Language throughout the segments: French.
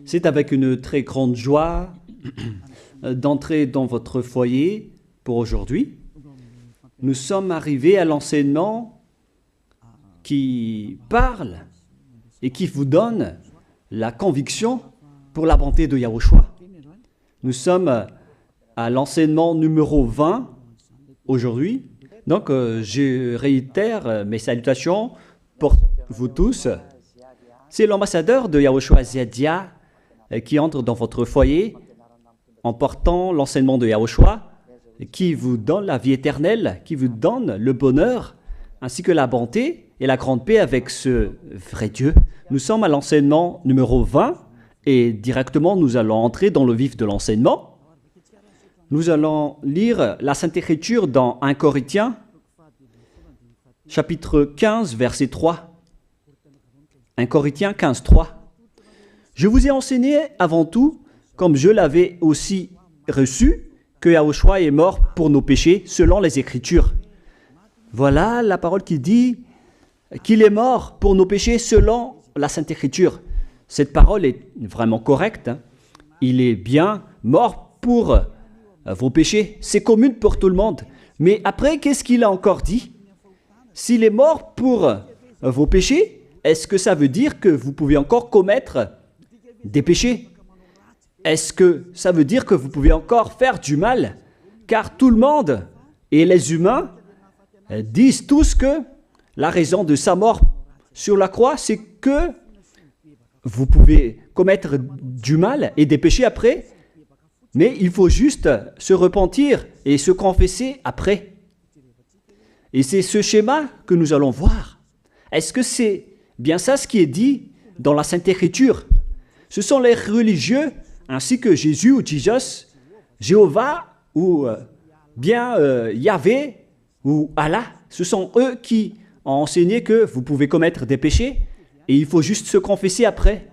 C'est avec une très grande joie d'entrer dans votre foyer pour aujourd'hui. Nous sommes arrivés à l'enseignement qui parle et qui vous donne la conviction pour la bonté de Yahushua. Nous sommes à l'enseignement numéro 20 aujourd'hui. Donc, je réitère mes salutations pour vous tous. C'est l'ambassadeur de Yahushua Zedia qui entre dans votre foyer en portant l'enseignement de Yahushua qui vous donne la vie éternelle, qui vous donne le bonheur ainsi que la bonté et la grande paix avec ce vrai Dieu. Nous sommes à l'enseignement numéro 20 et directement nous allons entrer dans le vif de l'enseignement. Nous allons lire la Sainte Écriture dans 1 Corinthiens, chapitre 15, verset 3. 1 Corinthiens 15, 3. Je vous ai enseigné avant tout, comme je l'avais aussi reçu, que Yahushua est mort pour nos péchés selon les Écritures. Voilà la parole qui dit qu'il est mort pour nos péchés selon la Sainte Écriture. Cette parole est vraiment correcte. Il est bien mort pour vos péchés. C'est commun pour tout le monde. Mais après, qu'est-ce qu'il a encore dit? S'il est mort pour vos péchés, est-ce que ça veut dire que vous pouvez encore commettre des péchés? Est-ce que ça veut dire que vous pouvez encore faire du mal? Car tout le monde et les humains disent tous que la raison de sa mort sur la croix, c'est que vous pouvez commettre du mal et des péchés après, mais il faut juste se repentir et se confesser après. Et c'est ce schéma que nous allons voir. Est-ce que c'est bien ça ce qui est dit dans la Sainte Écriture? Ce sont les religieux, ainsi que Jésus ou Jesus, Jéhovah ou bien Yahvé ou Allah. Ce sont eux qui ont enseigné que vous pouvez commettre des péchés et il faut juste se confesser après.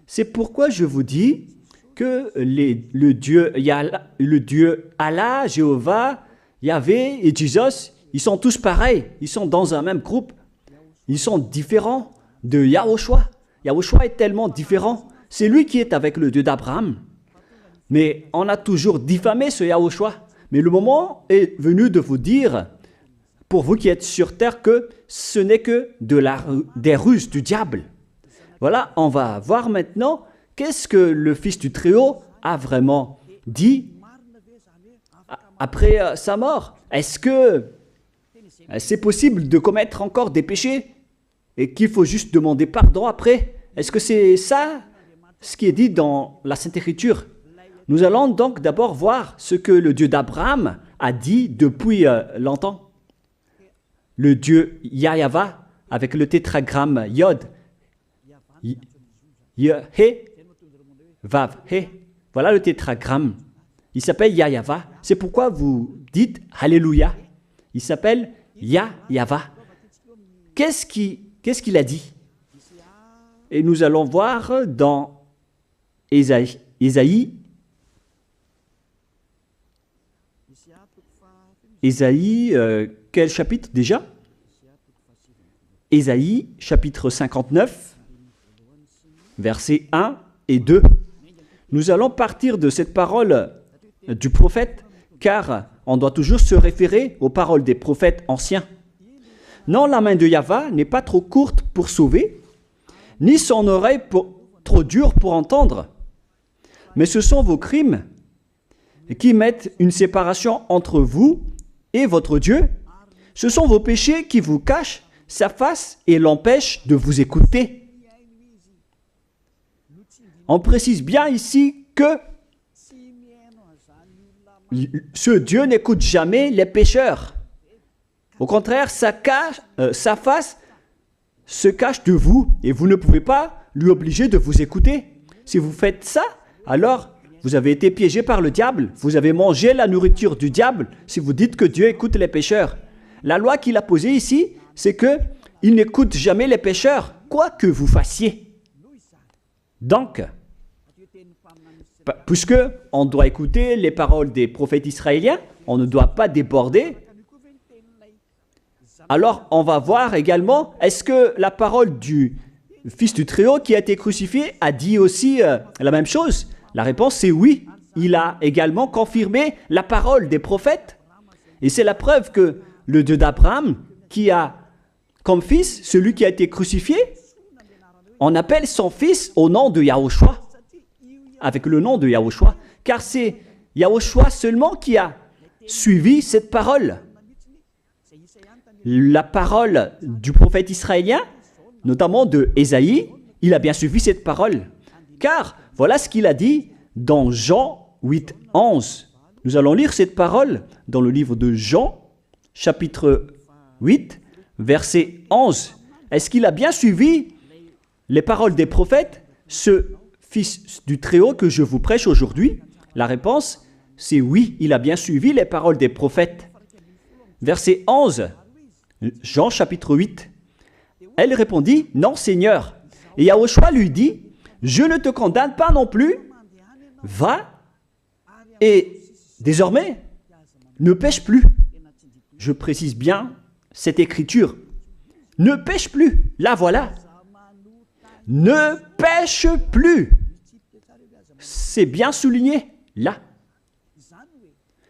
C'est pourquoi je vous dis que le Dieu Allah, Jéhovah, Yahvé et Jesus, ils sont tous pareils. Ils sont dans un même groupe. Ils sont différents de Yahushua. Yahushua est tellement différent. C'est lui qui est avec le Dieu d'Abraham. Mais on a toujours diffamé ce Yahushua. Mais le moment est venu de vous dire, pour vous qui êtes sur terre, que ce n'est que des ruses du diable. Voilà, on va voir maintenant qu'est-ce que le Fils du Très-Haut a vraiment dit après sa mort. Est-ce que c'est possible de commettre encore des péchés et qu'il faut juste demander pardon après? Est-ce que c'est ça ce qui est dit dans la Sainte Écriture? Nous allons donc d'abord voir ce que le Dieu d'Abraham a dit depuis longtemps. Le Dieu Yahava avec le tétragramme Yod, He, Vav, He. Voilà le tétragramme. Il s'appelle Yahava. C'est pourquoi vous dites Alléluia. Il s'appelle Yahava. Qu'est-ce qu'il a dit? Et nous allons voir dans Ésaïe, quel chapitre déjà? Ésaïe, chapitre 59, versets 1 et 2. Nous allons partir de cette parole du prophète, car on doit toujours se référer aux paroles des prophètes anciens. Non, la main de Yahva n'est pas trop courte pour sauver, ni son oreille trop dure pour entendre. Mais ce sont vos crimes qui mettent une séparation entre vous et votre Dieu. Ce sont vos péchés qui vous cachent sa face et l'empêchent de vous écouter. On précise bien ici que ce Dieu n'écoute jamais les pécheurs. Au contraire, sa face se cache de vous et vous ne pouvez pas lui obliger de vous écouter. Si vous faites ça, alors vous avez été piégé par le diable. Vous avez mangé la nourriture du diable si vous dites que Dieu écoute les pécheurs. La loi qu'il a posée ici, c'est qu'il n'écoute jamais les pécheurs, quoi que vous fassiez. Donc, puisque on doit écouter les paroles des prophètes israéliens, on ne doit pas déborder. Alors, on va voir également, est-ce que la parole du Fils du Très-Haut qui a été crucifié a dit aussi la même chose? La réponse c'est oui. Il a également confirmé la parole des prophètes. Et c'est la preuve que le Dieu d'Abraham, qui a comme fils celui qui a été crucifié, on appelle son fils au nom de Yahushua, avec le nom de Yahushua, car c'est Yahushua seulement qui a suivi cette parole. La parole du prophète israélien, notamment de Ésaïe, il a bien suivi cette parole. Car voilà ce qu'il a dit dans Jean 8, 11. Nous allons lire cette parole dans le livre de Jean, chapitre 8, verset 11. Est-ce qu'il a bien suivi les paroles des prophètes, ce Fils du Très-Haut que je vous prêche aujourd'hui? La réponse, c'est oui, il a bien suivi les paroles des prophètes. Verset 11, Jean chapitre 8. Elle répondit, non Seigneur. Et Yahushua lui dit, je ne te condamne pas non plus. Va et désormais, ne pêche plus. Je précise bien cette écriture. Ne pêche plus. Là, voilà. Ne pêche plus. C'est bien souligné, là.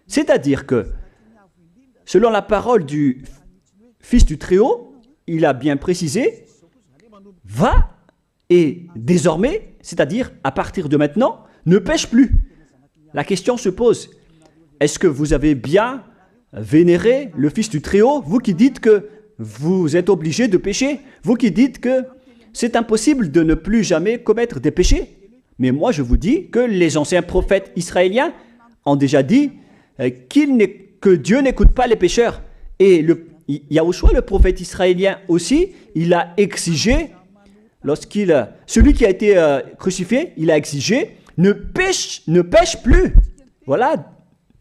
C'est-à-dire que, selon la parole du Fils du Très-Haut, il a bien précisé, va et désormais, c'est-à-dire à partir de maintenant, ne pêche plus. La question se pose, est-ce que vous avez bien vénéré le Fils du Très-Haut, vous qui dites que vous êtes obligé de pécher, vous qui dites que c'est impossible de ne plus jamais commettre des péchés? Mais moi je vous dis que les anciens prophètes israéliens ont déjà dit que Dieu n'écoute pas les pécheurs. Et Yahushua, le prophète israélien aussi, il a exigé, celui qui a été crucifié, il a exigé, ne pêche plus. Voilà,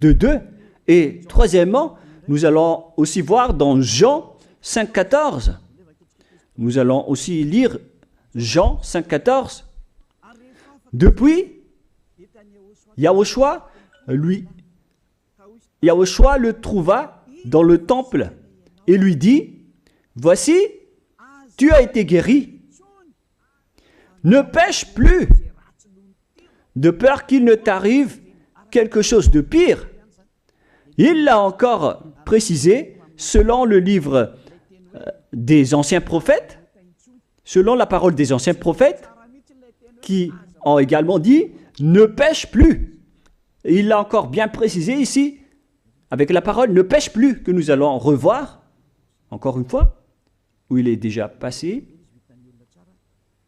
de deux. Et troisièmement, nous allons aussi voir dans Jean 5,14. Nous allons aussi lire Jean 5,14. Depuis, Yahushua le trouva dans le temple et lui dit, voici, tu as été guéri. Ne pêche plus, de peur qu'il ne t'arrive quelque chose de pire. Il l'a encore précisé selon le livre des anciens prophètes, selon la parole des anciens prophètes, qui ont également dit « ne pêche plus ». Il l'a encore bien précisé ici, avec la parole « ne pêche plus » que nous allons revoir, encore une fois, où il est déjà passé.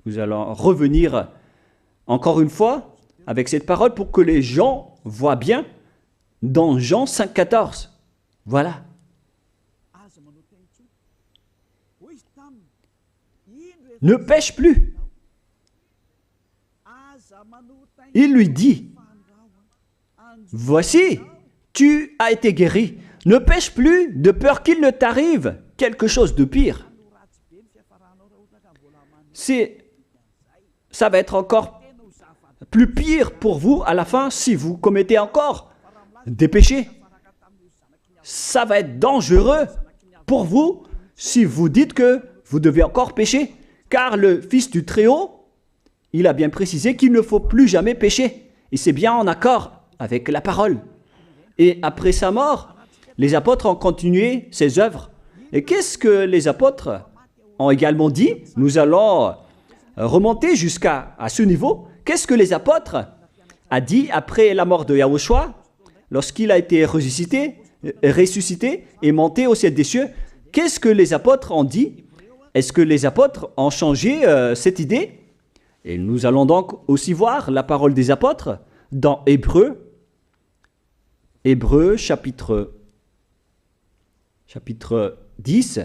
Nous allons revenir encore une fois avec cette parole pour que les gens voient bien dans Jean 5,14. Voilà. Ne pêche plus. Il lui dit, voici, tu as été guéri. Ne pêche plus de peur qu'il ne t'arrive quelque chose de pire. Ça va être encore plus pire pour vous à la fin si vous commettez encore des péchés. Ça va être dangereux pour vous si vous dites que vous devez encore pécher. Car le Fils du Très-Haut, il a bien précisé qu'il ne faut plus jamais pécher. Et c'est bien en accord avec la parole. Et après sa mort, les apôtres ont continué ses œuvres. Et qu'est-ce que les apôtres ont également dit? Nous allons remonter jusqu'à ce niveau. Qu'est-ce que les apôtres ont dit après la mort de Yahushua, lorsqu'il a été ressuscité et monté au ciel des cieux? Qu'est-ce que les apôtres ont dit? Est-ce que les apôtres ont changé cette idée? Et nous allons donc aussi voir la parole des apôtres dans Hébreux chapitre 10.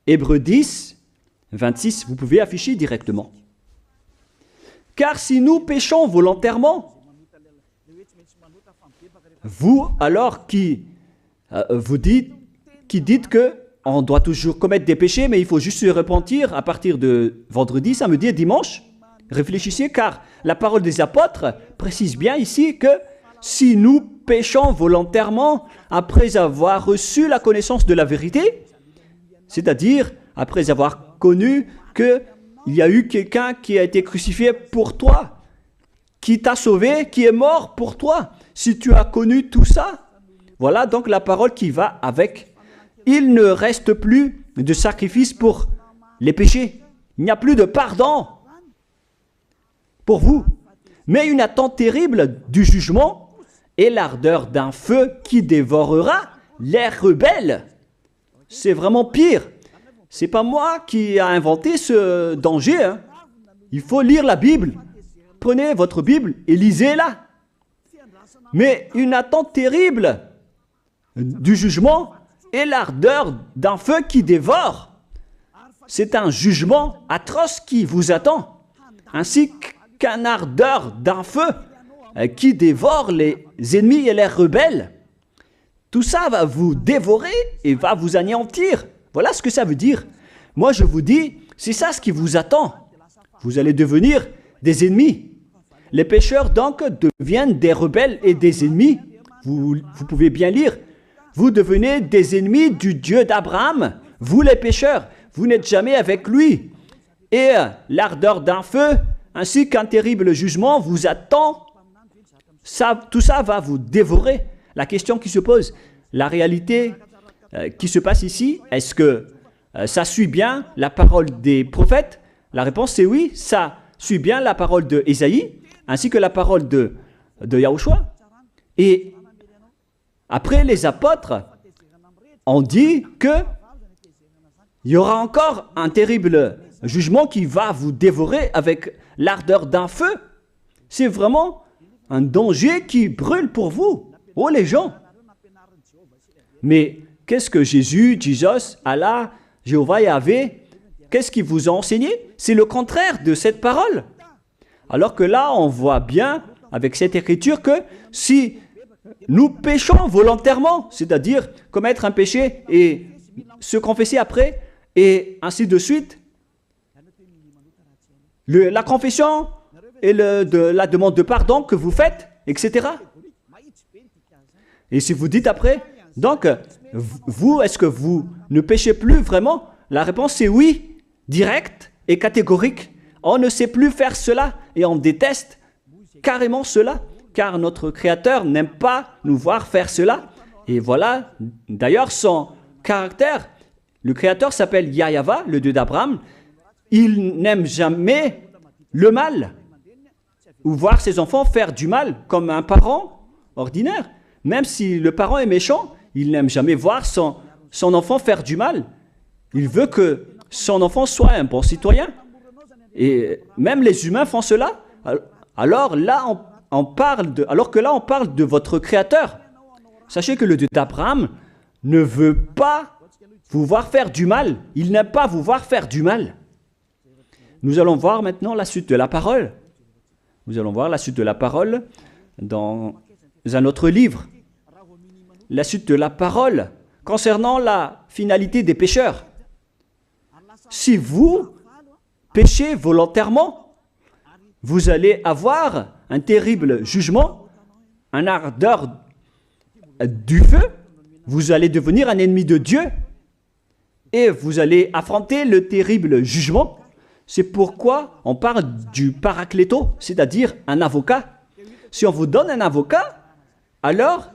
Hébreux 10, 26, vous pouvez afficher directement. Car si nous péchons volontairement, vous alors qui dites que on doit toujours commettre des péchés, mais il faut juste se repentir à partir de vendredi, samedi et dimanche, réfléchissez, car la parole des apôtres précise bien ici que si nous péchons volontairement après avoir reçu la connaissance de la vérité, C'est-à-dire, après avoir connu qu'il y a eu quelqu'un qui a été crucifié pour toi, qui t'a sauvé, qui est mort pour toi. Si tu as connu tout ça, voilà donc la parole qui va avec. Il ne reste plus de sacrifice pour les péchés. Il n'y a plus de pardon pour vous. Mais une attente terrible du jugement et l'ardeur d'un feu qui dévorera les rebelles. C'est vraiment pire. C'est pas moi qui ai inventé ce danger. Hein. Il faut lire la Bible. Prenez votre Bible et lisez-la. Mais une attente terrible du jugement et l'ardeur d'un feu qui dévore. C'est un jugement atroce qui vous attend, ainsi qu'un ardeur d'un feu qui dévore les ennemis et les rebelles. Tout ça va vous dévorer et va vous anéantir. Voilà ce que ça veut dire. Moi, je vous dis, c'est ça ce qui vous attend. Vous allez devenir des ennemis. Les pécheurs, donc, deviennent des rebelles et des ennemis. Vous pouvez bien lire. Vous devenez des ennemis du Dieu d'Abraham. Vous, les pécheurs, vous n'êtes jamais avec lui. Et l'ardeur d'un feu, ainsi qu'un terrible jugement, vous attend. Tout ça va vous dévorer. La question qui se pose, la réalité qui se passe ici, est-ce que ça suit bien la parole des prophètes? La réponse c'est oui, ça suit bien la parole de Ésaïe, ainsi que la parole de Yahushua. Et après, les apôtres ont dit qu'il y aura encore un terrible jugement qui va vous dévorer avec l'ardeur d'un feu. C'est vraiment un danger qui brûle pour vous. Oh les gens! Mais qu'est-ce que Jésus, Allah, Jéhovah, Yahvé, qu'est-ce qu'ils vous ont enseigné? C'est le contraire de cette parole. Alors que là, on voit bien avec cette écriture que si nous péchons volontairement, c'est-à-dire commettre un péché et se confesser après, et ainsi de suite, la confession et la demande de pardon que vous faites, etc. Et si vous dites après, donc, vous, est-ce que vous ne péchez plus vraiment? La réponse c'est oui, directe et catégorique. On ne sait plus faire cela et on déteste carrément cela, car notre Créateur n'aime pas nous voir faire cela. Et voilà, d'ailleurs, son caractère, le Créateur s'appelle Yahva, le Dieu d'Abraham. Il n'aime jamais le mal, ou voir ses enfants faire du mal, comme un parent ordinaire. Même si le parent est méchant, il n'aime jamais voir son enfant faire du mal. Il veut que son enfant soit un bon citoyen. Et même les humains font cela. Alors que là, on parle de votre Créateur. Sachez que le Dieu d'Abraham ne veut pas vous voir faire du mal. Il n'aime pas vous voir faire du mal. Nous allons voir maintenant la suite de la parole. Nous allons voir la suite de la parole dans un autre livre. La suite de la parole concernant la finalité des pécheurs. Si vous péchez volontairement, vous allez avoir un terrible jugement, un ardeur du feu, vous allez devenir un ennemi de Dieu et vous allez affronter le terrible jugement. C'est pourquoi on parle du paracléto, c'est-à-dire un avocat. Si on vous donne un avocat, alors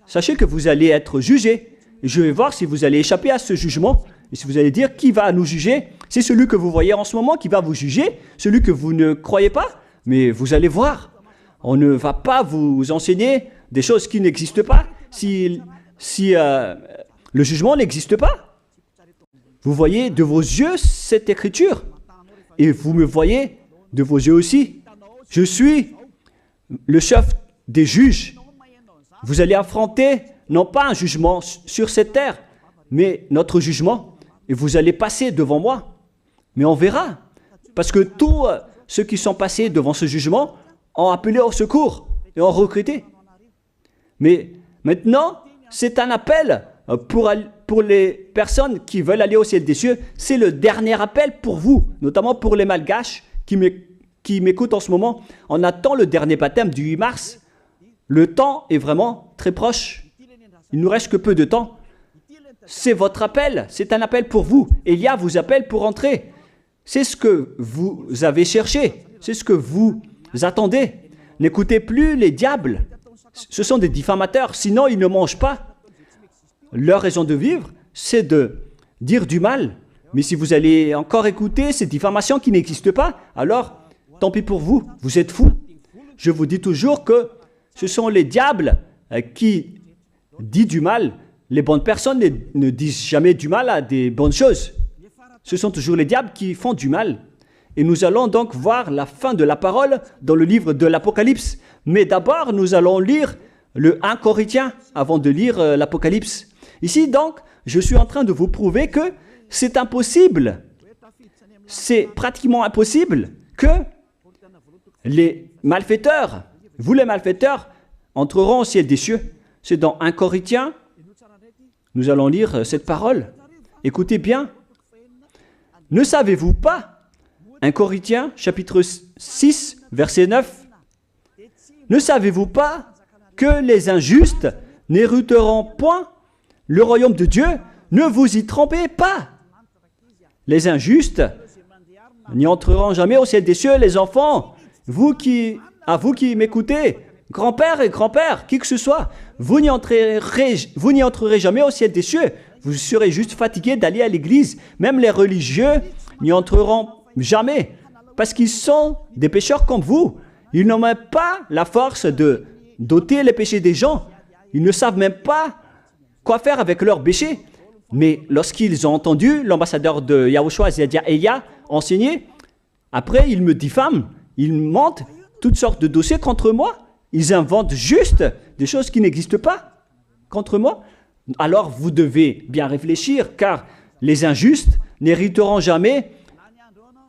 sachez que vous allez être jugé. Je vais voir si vous allez échapper à ce jugement. Et si vous allez dire qui va nous juger, c'est celui que vous voyez en ce moment qui va vous juger, celui que vous ne croyez pas. Mais vous allez voir, on ne va pas vous enseigner des choses qui n'existent pas si le jugement n'existe pas. Vous voyez de vos yeux cette écriture et vous me voyez de vos yeux aussi. Je suis le chef des juges. Vous allez affronter non pas un jugement sur cette terre, mais notre jugement. Et vous allez passer devant moi. Mais on verra. Parce que tous ceux qui sont passés devant ce jugement ont appelé au secours et ont recruté. Mais maintenant, c'est un appel pour les personnes qui veulent aller au ciel des cieux. C'est le dernier appel pour vous, notamment pour les malgaches qui m'écoutent en ce moment. On attend le dernier baptême du 8 mars. Le temps est vraiment très proche. Il nous reste que peu de temps. c'est votre appel, c'est un appel pour vous. Élia vous appelle pour entrer. C'est ce que vous avez cherché, c'est ce que vous attendez. N'écoutez plus les diables. Ce sont des diffamateurs, sinon ils ne mangent pas. Leur raison de vivre, c'est de dire du mal. Mais si vous allez encore écouter ces diffamations qui n'existent pas, alors tant pis pour vous, vous êtes fous. Je vous dis toujours que ce sont les diables qui disent du mal. Les bonnes personnes ne disent jamais du mal à des bonnes choses. Ce sont toujours les diables qui font du mal. Et nous allons donc voir la fin de la parole dans le livre de l'Apocalypse. Mais d'abord, nous allons lire le 1 Corinthiens avant de lire l'Apocalypse. Ici, donc, je suis en train de vous prouver que c'est impossible. C'est pratiquement impossible que les malfaiteurs, vous les malfaiteurs, entreront au ciel des cieux. C'est dans 1 Corinthiens, nous allons lire cette parole. Écoutez bien. Ne savez-vous pas, 1 Corinthiens, chapitre 6, verset 9, ne savez-vous pas que les injustes n'hériteront point le royaume de Dieu? Ne vous y trompez pas. Les injustes n'y entreront jamais au ciel des cieux, les enfants. Vous qui m'écoutez, grand-père et grand-père, qui que ce soit, vous n'y entrerez jamais au ciel des cieux. Vous serez juste fatigués d'aller à l'église. Même les religieux n'y entreront jamais parce qu'ils sont des pécheurs comme vous. Ils n'ont même pas la force de d'ôter les péchés des gens. Ils ne savent même pas quoi faire avec leurs péchés. Mais lorsqu'ils ont entendu l'ambassadeur de Yahushua, c'est-à-dire Elia, enseigner, après ils me diffament, ils montent toutes sortes de dossiers contre moi. Ils inventent juste des choses qui n'existent pas contre moi. Alors vous devez bien réfléchir, car les injustes n'hériteront jamais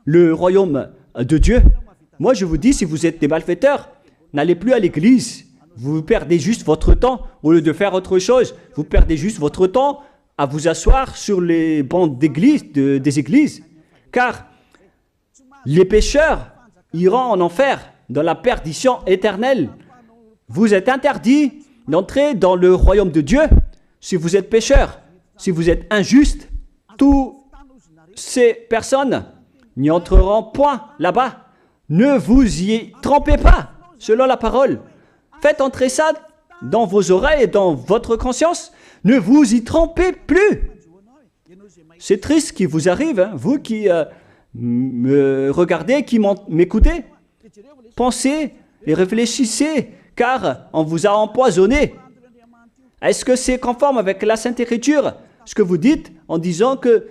le royaume de Dieu. Moi je vous dis, si vous êtes des malfaiteurs, n'allez plus à l'église. Vous perdez juste votre temps. Au lieu de faire autre chose, vous perdez juste votre temps à vous asseoir sur les bancs d'église, des églises. Car les pécheurs iront en enfer, dans la perdition éternelle. Vous êtes interdit d'entrer dans le royaume de Dieu si vous êtes pécheur, si vous êtes injuste. Toutes ces personnes n'y entreront point là-bas. Ne vous y trompez pas, selon la parole. Faites entrer ça dans vos oreilles et dans votre conscience. Ne vous y trompez plus. C'est triste ce qui vous arrive, hein, vous qui me regardez, qui m'écoutez. Pensez et réfléchissez, car on vous a empoisonné. Est-ce que c'est conforme avec la Sainte Écriture, ce que vous dites en disant que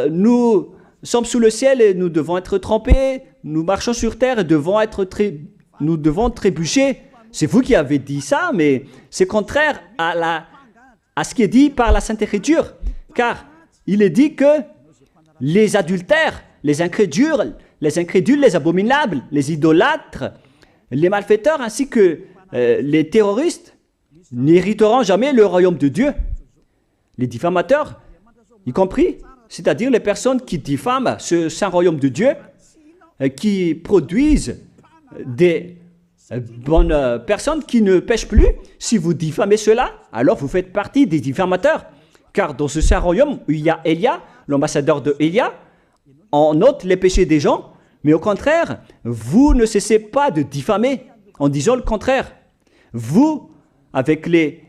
nous sommes sous le ciel et nous devons être trempés, nous marchons sur terre et nous devons trébucher? C'est vous qui avez dit ça, mais c'est contraire à ce qui est dit par la Sainte Écriture, car il est dit que les adultères, les incrédules, les abominables, les idolâtres, les malfaiteurs ainsi que les terroristes n'hériteront jamais le royaume de Dieu. Les diffamateurs, y compris, c'est-à-dire les personnes qui diffament ce saint royaume de Dieu, qui produisent des bonnes personnes qui ne pêchent plus. Si vous diffamez cela, alors vous faites partie des diffamateurs. Car dans ce saint royaume où il y a Elia, l'ambassadeur de Elia, on ôte les péchés des gens, mais au contraire, vous ne cessez pas de diffamer en disant le contraire. Vous, avec les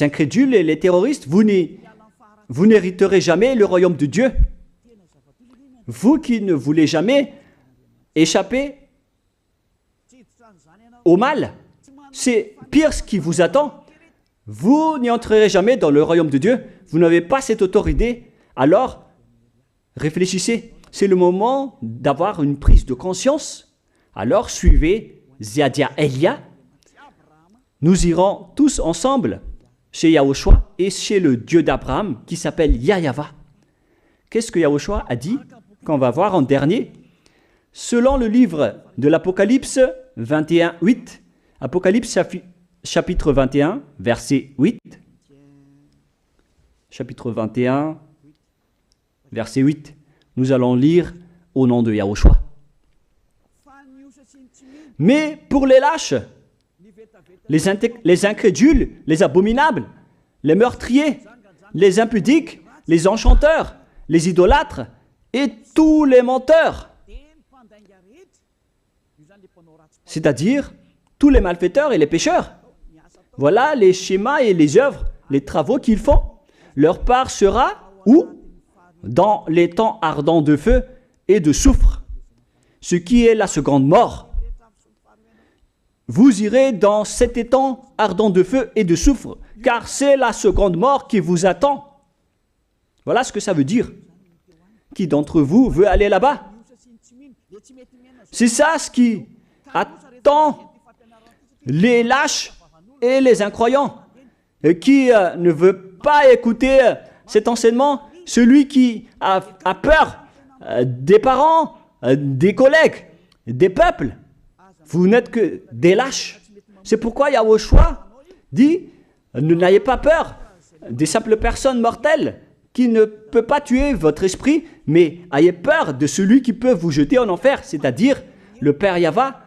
incrédules et les terroristes, vous n'hériterez jamais le royaume de Dieu. Vous qui ne voulez jamais échapper au mal, c'est pire ce qui vous attend. Vous n'y entrerez jamais dans le royaume de Dieu. Vous n'avez pas cette autorité. Alors, réfléchissez. C'est le moment d'avoir une prise de conscience. Alors, suivez Ziadia Elia. Nous irons tous ensemble chez Yahushua et chez le Dieu d'Abraham qui s'appelle Yahava. Qu'est-ce que Yahushua a dit qu'on va voir en dernier? Selon le livre de l'Apocalypse 21, 8, Apocalypse chapitre 21, verset 8. Chapitre 21, verset 8. Nous allons lire au nom de Yahushua. Mais pour les lâches, les incrédules, les abominables, les meurtriers, les impudiques, les enchanteurs, les idolâtres et tous les menteurs. C'est-à-dire tous les malfaiteurs et les pécheurs. Voilà les schémas et les œuvres, les travaux qu'ils font. Leur part sera où? Dans les temps ardents de feu et de soufre, ce qui est la seconde mort. Vous irez dans cet étang ardent de feu et de soufre, car c'est la seconde mort qui vous attend. Voilà ce que ça veut dire. Qui d'entre vous veut aller là-bas? C'est ça ce qui attend les lâches et les incroyants. Et qui ne veut pas écouter cet enseignement, celui qui a peur des parents, des collègues, des peuples. Vous n'êtes que des lâches. C'est pourquoi Yahushua dit, ne n'ayez pas peur des simples personnes mortelles qui ne peut pas tuer votre esprit, mais ayez peur de celui qui peut vous jeter en enfer, c'est-à-dire le Père Yahva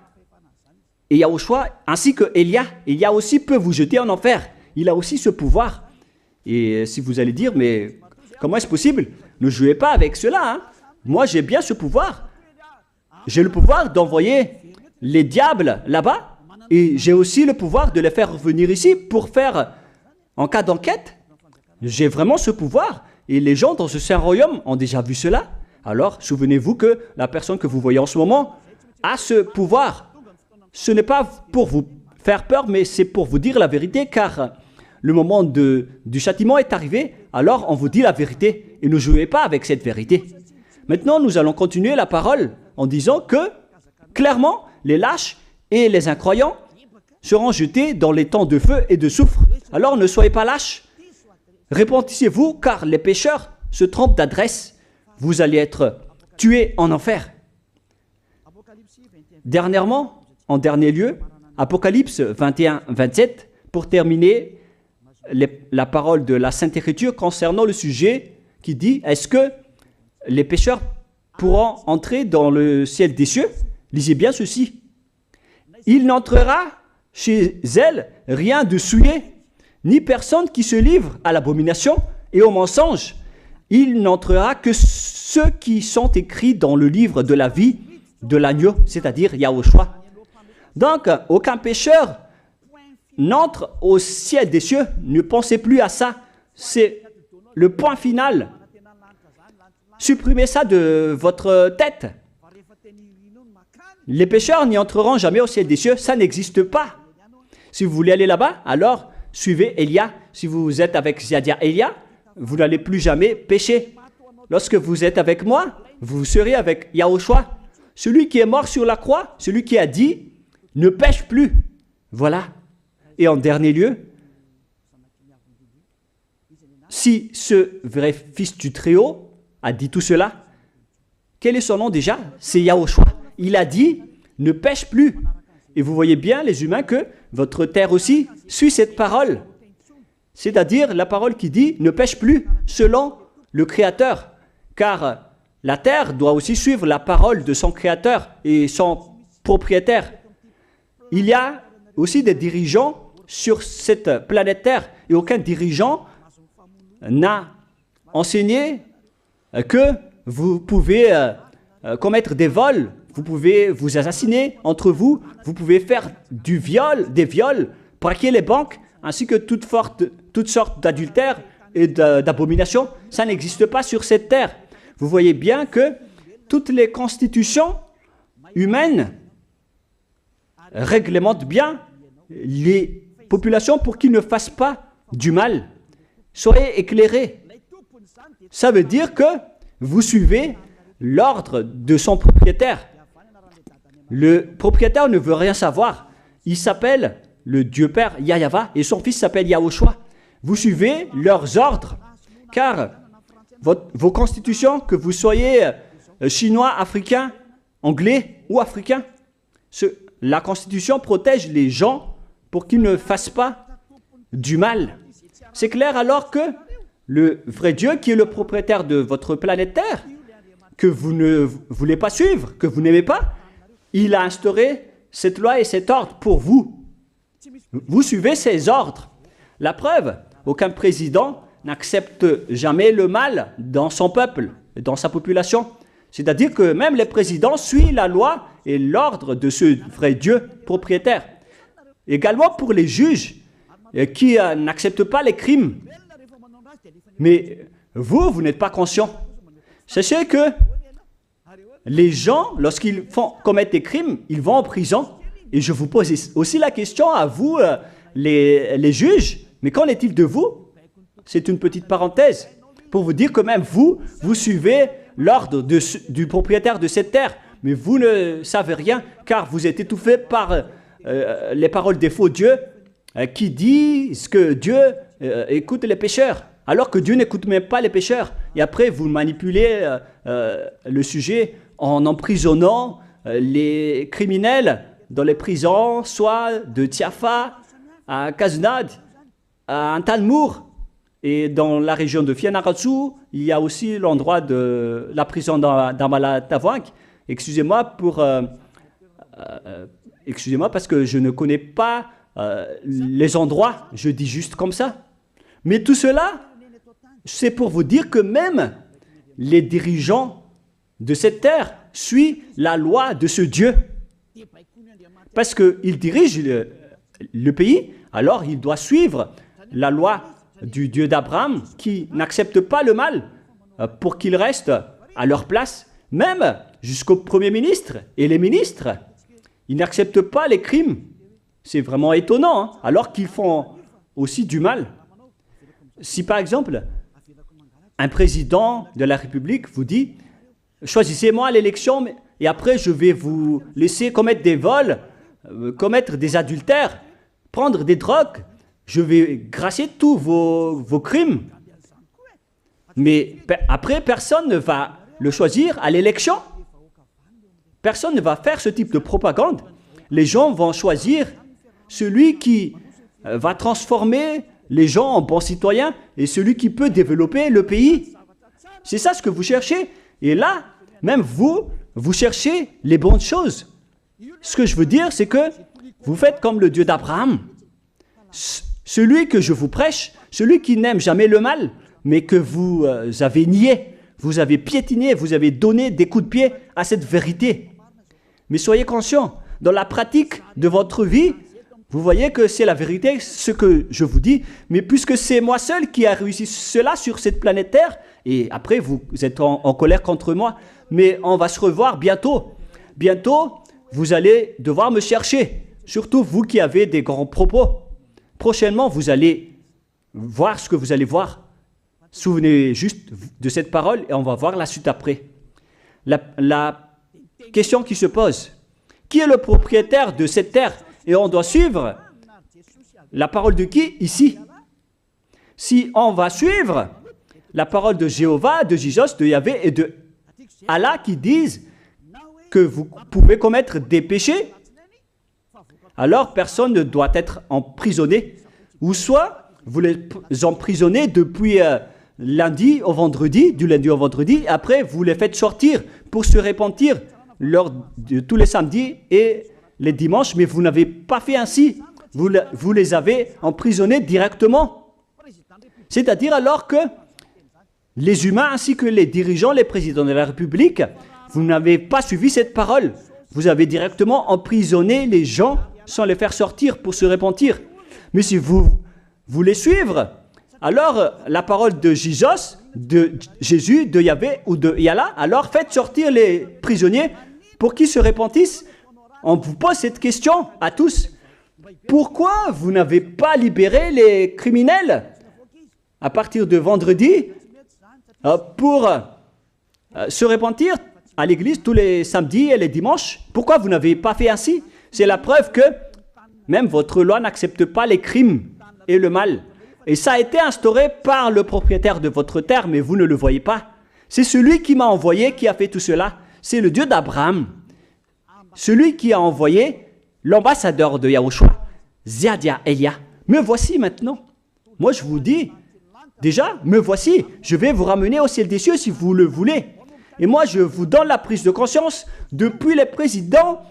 et Yahushua, ainsi que Elia. Elia aussi peut vous jeter en enfer. Il a aussi ce pouvoir. Et si vous allez dire, mais comment est-ce possible? Ne jouez pas avec cela. Hein? Moi, j'ai bien ce pouvoir. J'ai le pouvoir d'envoyer les diables là-bas. Et j'ai aussi le pouvoir de les faire revenir ici pour faire, en cas d'enquête. J'ai vraiment ce pouvoir. Et les gens dans ce saint royaume ont déjà vu cela. Alors, souvenez-vous que la personne que vous voyez en ce moment a ce pouvoir. Ce n'est pas pour vous faire peur, mais c'est pour vous dire la vérité, car le moment du châtiment est arrivé, alors on vous dit la vérité, et ne jouez pas avec cette vérité. Maintenant, nous allons continuer la parole en disant que, clairement, les lâches et les incroyants seront jetés dans les temps de feu et de soufre. Alors ne soyez pas lâches, repentissez-vous, car les pécheurs se trompent d'adresse. Vous allez être tués en enfer. Dernièrement, en dernier lieu, Apocalypse 21-27, pour terminer la parole de la Sainte Écriture concernant le sujet qui dit, est-ce que les pécheurs pourront entrer dans le ciel des cieux? Lisez bien ceci. Il n'entrera chez elle rien de souillé, ni personne qui se livre à l'abomination et au mensonge. Il n'entrera que ceux qui sont écrits dans le livre de la vie de l'agneau, c'est-à-dire Yahushua. Donc, aucun pécheur n'entre au ciel des cieux. Ne pensez plus à ça. C'est le point final. Supprimez ça de votre tête. Les pécheurs n'y entreront jamais au ciel des cieux. Ça n'existe pas. Si vous voulez aller là-bas, alors suivez Elia. Si vous êtes avec Ziadia Elia, vous n'allez plus jamais pécher. Lorsque vous êtes avec moi, vous serez avec Yahushua. Celui qui est mort sur la croix, celui qui a dit, ne pêche plus. Voilà. Et en dernier lieu, si ce vrai fils du Très-Haut a dit tout cela, quel est son nom déjà? C'est Yahushua. Il a dit, ne pêche plus. Et vous voyez bien, les humains, que votre terre aussi suit cette parole. C'est-à-dire la parole qui dit, ne pêche plus, selon le Créateur. Car la terre doit aussi suivre la parole de son Créateur et son propriétaire. Il y a aussi des dirigeants sur cette planète Terre et aucun dirigeant n'a enseigné que vous pouvez commettre des vols, vous pouvez vous assassiner entre vous, vous pouvez faire des viols, braquer les banques, ainsi que toutes sortes d'adultères et d'abominations. Ça n'existe pas sur cette terre. Vous voyez bien que toutes les constitutions humaines réglementent bien les populations pour qu'ils ne fassent pas du mal. Soyez éclairés. Ça veut dire que vous suivez l'ordre de son propriétaire. Le propriétaire ne veut rien savoir. Il s'appelle le Dieu Père Yahva et son fils s'appelle Yahushua. Vous suivez leurs ordres, car vos constitutions, que vous soyez chinois, africain, anglais ou africain, la constitution protège les gens pour qu'ils ne fassent pas du mal. C'est clair alors que le vrai Dieu, qui est le propriétaire de votre planète Terre, que vous ne voulez pas suivre, que vous n'aimez pas, il a instauré cette loi et cet ordre pour vous. Vous suivez ces ordres. La preuve, aucun président n'accepte jamais le mal dans son peuple, dans sa population. C'est-à-dire que même les présidents suivent la loi et l'ordre de ce vrai Dieu propriétaire. Également pour les juges qui n'acceptent pas les crimes. Mais vous n'êtes pas conscient. Sachez que les gens, lorsqu'ils commettent des crimes, ils vont en prison. Et je vous pose aussi la question à vous, les juges, mais qu'en est-il de vous? C'est une petite parenthèse pour vous dire que même vous suivez l'ordre du propriétaire de cette terre, mais vous ne savez rien car vous êtes étouffé par les paroles des faux dieux qui disent que Dieu écoute les pécheurs, alors que Dieu n'écoute même pas les pécheurs. Et après, vous manipulez le sujet en emprisonnant les criminels dans les prisons, soit de Tiafa à Kaznad, à Antalmour. Et dans la région de Fianarantsoa, il y a aussi l'endroit de la prison d'Amala-Tavoink. Excusez-moi parce que je ne connais pas les endroits, je dis juste comme ça. Mais tout cela, c'est pour vous dire que même les dirigeants de cette terre suivent la loi de ce Dieu. Parce qu'il dirige le pays, alors il doit suivre la loi du Dieu d'Abraham qui n'accepte pas le mal pour qu'ils restent à leur place, même jusqu'au Premier ministre et les ministres. Ils n'acceptent pas les crimes. C'est vraiment étonnant, hein, alors qu'ils font aussi du mal. Si par exemple, un président de la République vous dit « Choisissez-moi à l'élection et après je vais vous laisser commettre des vols, commettre des adultères, prendre des drogues, je vais grâcer tous vos crimes. » Mais après, personne ne va le choisir à l'élection. Personne ne va faire ce type de propagande. Les gens vont choisir celui qui va transformer les gens en bons citoyens et celui qui peut développer le pays. C'est ça ce que vous cherchez. Et là, même vous cherchez les bonnes choses. Ce que je veux dire, c'est que vous faites comme le Dieu d'Abraham. Celui que je vous prêche, celui qui n'aime jamais le mal, mais que vous avez nié, vous avez piétiné, vous avez donné des coups de pied à cette vérité. Mais soyez conscients, dans la pratique de votre vie, vous voyez que c'est la vérité, ce que je vous dis, mais puisque c'est moi seul qui a réussi cela sur cette planète Terre, et après vous êtes en colère contre moi, mais on va se revoir bientôt. Bientôt, vous allez devoir me chercher, surtout vous qui avez des grands propos. Prochainement, vous allez voir ce que vous allez voir. Souvenez juste de cette parole et on va voir la suite après. La question qui se pose, qui est le propriétaire de cette terre? Et on doit suivre la parole de qui ici? Si on va suivre la parole de Jéhovah, de Jésus, de Yahvé et de Allah qui disent que vous pouvez commettre des péchés, alors personne ne doit être emprisonné. Ou soit vous les emprisonnez depuis lundi au vendredi, du lundi au vendredi, après vous les faites sortir pour se repentir lors de tous les samedis et les dimanches, mais vous n'avez pas fait ainsi. Vous les avez emprisonnés directement. C'est-à-dire alors que les humains ainsi que les dirigeants, les présidents de la République, vous n'avez pas suivi cette parole. Vous avez directement emprisonné les gens sans les faire sortir pour se repentir. Mais si vous voulez suivre, alors la parole de Jésus, de Yahvé ou de Yallah, alors faites sortir les prisonniers pour qu'ils se repentissent. On vous pose cette question à tous. Pourquoi vous n'avez pas libéré les criminels à partir de vendredi pour se repentir à l'église tous les samedis et les dimanches? Pourquoi vous n'avez pas fait ainsi? C'est la preuve que même votre loi n'accepte pas les crimes et le mal. Et ça a été instauré par le propriétaire de votre terre, mais vous ne le voyez pas. C'est celui qui m'a envoyé qui a fait tout cela. C'est le Dieu d'Abraham. Celui qui a envoyé l'ambassadeur de Yahushua, Ziadia Elia. Me voici maintenant. Moi je vous dis, déjà, me voici. Je vais vous ramener au ciel des cieux si vous le voulez. Et moi je vous donne la prise de conscience depuis les présidents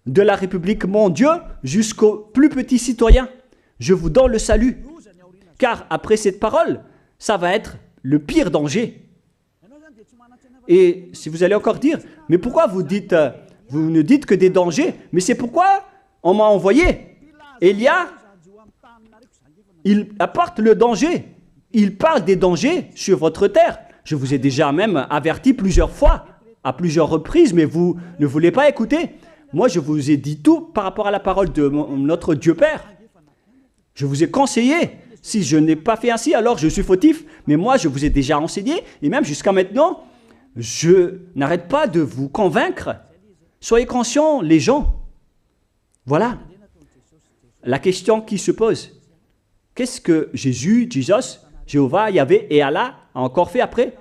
de la République, mon Dieu, jusqu'aux plus petits citoyens. Je vous donne le salut. Car après cette parole, ça va être le pire danger. Et si vous allez encore dire, mais pourquoi vous ne dites que des dangers? Mais c'est pourquoi on m'a envoyé. Élia, il apporte le danger. Il parle des dangers sur votre terre. Je vous ai déjà même averti plusieurs fois, à plusieurs reprises, mais vous ne voulez pas écouter. Moi, je vous ai dit tout par rapport à la parole de notre Dieu Père. Je vous ai conseillé. Si je n'ai pas fait ainsi, alors je suis fautif. Mais moi, je vous ai déjà enseigné. Et même jusqu'à maintenant, je n'arrête pas de vous convaincre. Soyez conscients, les gens. Voilà la question qui se pose. Qu'est-ce que Jésus, Jéhovah, Yahvé et Allah a encore fait après?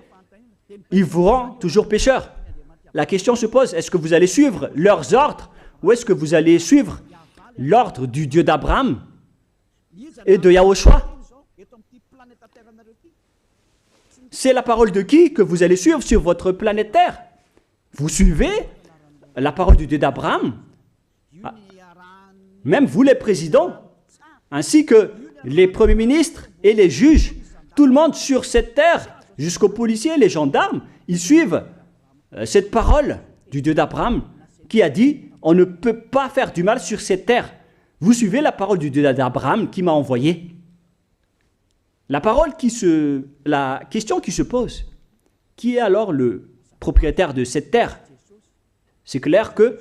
Il vous rend toujours pécheur. La question se pose, est-ce que vous allez suivre leurs ordres ou est-ce que vous allez suivre l'ordre du Dieu d'Abraham et de Yahushua? C'est la parole de qui que vous allez suivre sur votre planète Terre? Vous suivez la parole du Dieu d'Abraham? Même vous les présidents, ainsi que les premiers ministres et les juges, tout le monde sur cette terre, jusqu'aux policiers et les gendarmes, ils suivent cette parole du Dieu d'Abraham qui a dit « On ne peut pas faire du mal sur cette terre ». Vous suivez la parole du Dieu d'Abraham qui m'a envoyé. La question qui se pose, qui est alors le propriétaire de cette terre? C'est clair que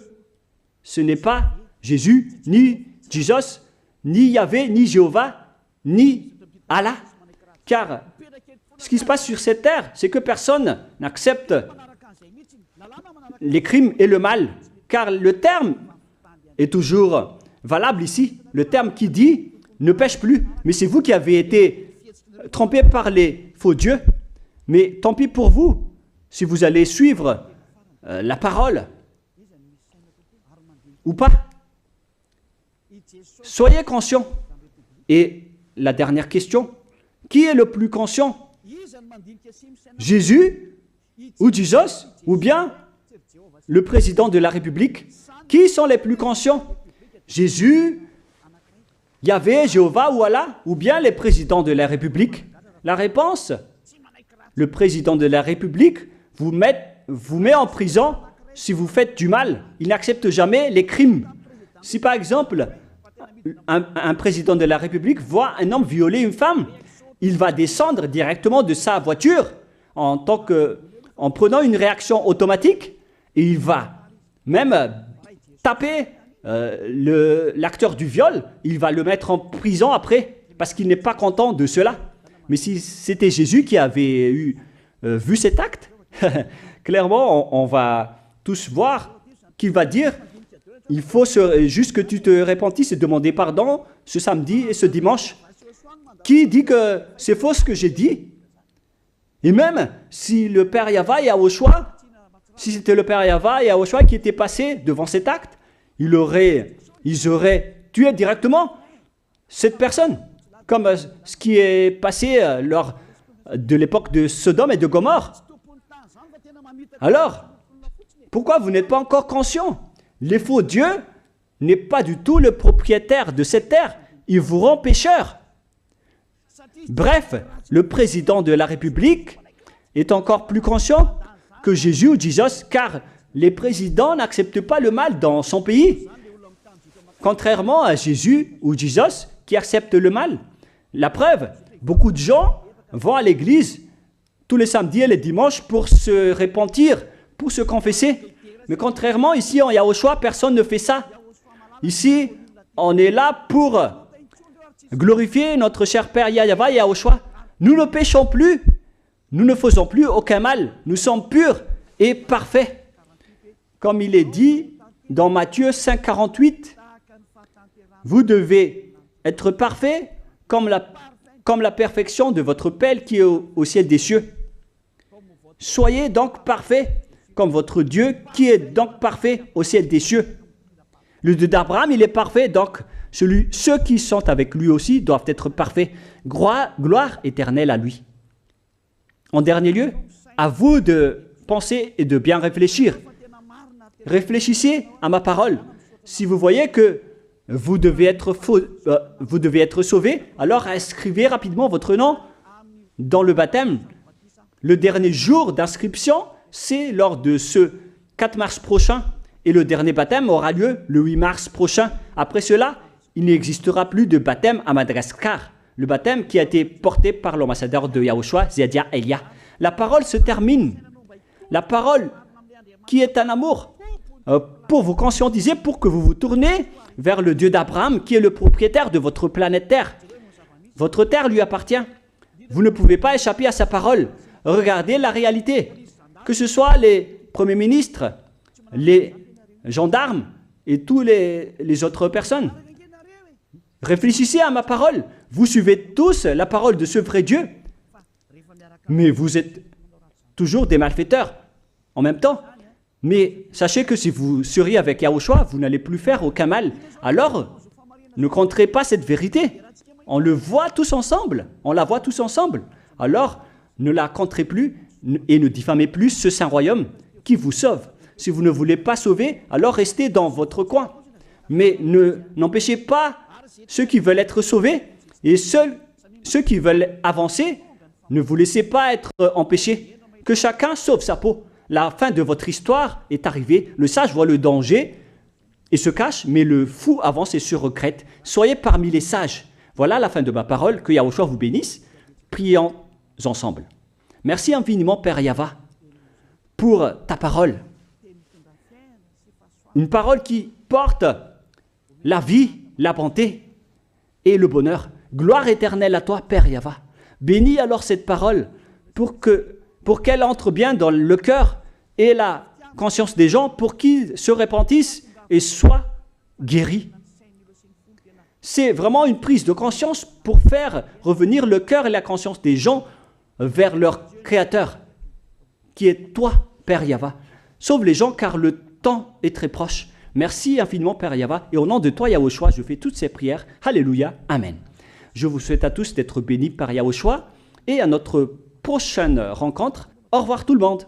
ce n'est pas Jésus, ni Jesus, ni Yahvé, ni Jéhovah, ni Allah. Car ce qui se passe sur cette terre, c'est que personne n'accepte les crimes et le mal. Car le terme est toujours valable ici. Le terme qui dit « ne pêche plus ». Mais c'est vous qui avez été trompés par les faux dieux. Mais tant pis pour vous, si vous allez suivre la parole ou pas. Soyez conscients. Et la dernière question, qui est le plus conscient? Jésus ou Jesus ou bien le président de la République? Qui sont les plus conscients? Jésus, Yahvé, Jéhovah ou Allah ou bien les présidents de la République? La réponse, le président de la République vous met en prison si vous faites du mal. Il n'accepte jamais les crimes. Si par exemple, un président de la République voit un homme violer une femme, il va descendre directement de sa voiture en prenant une réaction automatique et il va même taper l'acteur du viol, il va le mettre en prison après parce qu'il n'est pas content de cela. Mais si c'était Jésus qui avait vu cet acte, clairement on va tous voir qu'il va dire il faut juste que tu te repentisses et demander pardon ce samedi et ce dimanche. Qui dit que c'est faux ce que j'ai dit? Et même si le Père Yahvé et Yahushua, si c'était le Père Yahvé et Yahushua qui étaient passés devant cet acte, ils auraient tué directement cette personne, comme ce qui est passé lors de l'époque de Sodome et de Gomorrhe. Alors, pourquoi vous n'êtes pas encore conscient? Les faux dieux n'est pas du tout le propriétaire de cette terre. Il vous rend pécheur. Bref, le président de la République est encore plus conscient que Jésus ou Jesus, car les présidents n'acceptent pas le mal dans son pays. Contrairement à Jésus ou Jesus qui acceptent le mal. La preuve, beaucoup de gens vont à l'église tous les samedis et les dimanches pour se repentir, pour se confesser. Mais contrairement, ici en Yahushua, personne ne fait ça. Ici, on est là pour glorifier notre cher Père Yahvé et Yahushua. Nous ne péchons plus, nous ne faisons plus aucun mal. Nous sommes purs et parfaits. Comme il est dit dans Matthieu 5, 48, vous devez être parfaits comme la perfection de votre Père qui est au ciel des cieux. Soyez donc parfaits comme votre Dieu qui est donc parfait au ciel des cieux. Le Dieu d'Abraham, il est parfait, donc ceux qui sont avec lui aussi doivent être parfaits. Gloire éternelle à lui. En dernier lieu, à vous de penser et de bien réfléchir. Réfléchissez à ma parole. Si vous voyez que vous devez être sauvés, alors inscrivez rapidement votre nom dans le baptême, le dernier jour d'inscription, c'est lors de ce 4 mars prochain. Et le dernier baptême aura lieu le 8 mars prochain. Après cela, il n'existera plus de baptême à Madagascar. Le baptême qui a été porté par l'ambassadeur de Yahushua, Ziadia Elia. La parole se termine. La parole qui est un amour pour vous conscientiser, pour que vous vous tournez vers le Dieu d'Abraham qui est le propriétaire de votre planète Terre. Votre terre lui appartient. Vous ne pouvez pas échapper à sa parole. Regardez la réalité. Que ce soit les premiers ministres, les gendarmes et tous les autres personnes. Réfléchissez à ma parole. Vous suivez tous la parole de ce vrai Dieu. Mais vous êtes toujours des malfaiteurs en même temps. Mais sachez que si vous seriez avec Yahushua, vous n'allez plus faire aucun mal. Alors, ne compterez pas cette vérité. On le voit tous ensemble. On la voit tous ensemble. Alors, ne la compterez plus et ne diffamez plus ce saint royaume qui vous sauve. Si vous ne voulez pas sauver, alors restez dans votre coin. Mais n'empêchez pas ceux qui veulent être sauvés et ceux qui veulent avancer, ne vous laissez pas être empêchés. Que chacun sauve sa peau. La fin de votre histoire est arrivée. Le sage voit le danger et se cache, mais le fou avance et se regrette. Soyez parmi les sages. Voilà la fin de ma parole. Que Yahushua vous bénisse. Prions ensemble. Merci infiniment, Père Yava, pour ta parole. Une parole qui porte la vie, la bonté et le bonheur. Gloire éternelle à toi, Père Yava. Bénis alors cette parole pour qu'elle entre bien dans le cœur et la conscience des gens pour qu'ils se repentissent et soient guéris. C'est vraiment une prise de conscience pour faire revenir le cœur et la conscience des gens vers leur Créateur, qui est toi, Père Yava. Sauve les gens car le temps est très proche. Merci infiniment, Père Yava. Et au nom de toi, Yahushua, je fais toutes ces prières. Alléluia. Amen. Je vous souhaite à tous d'être bénis par Yahushua et à notre prochaine rencontre. Au revoir tout le monde.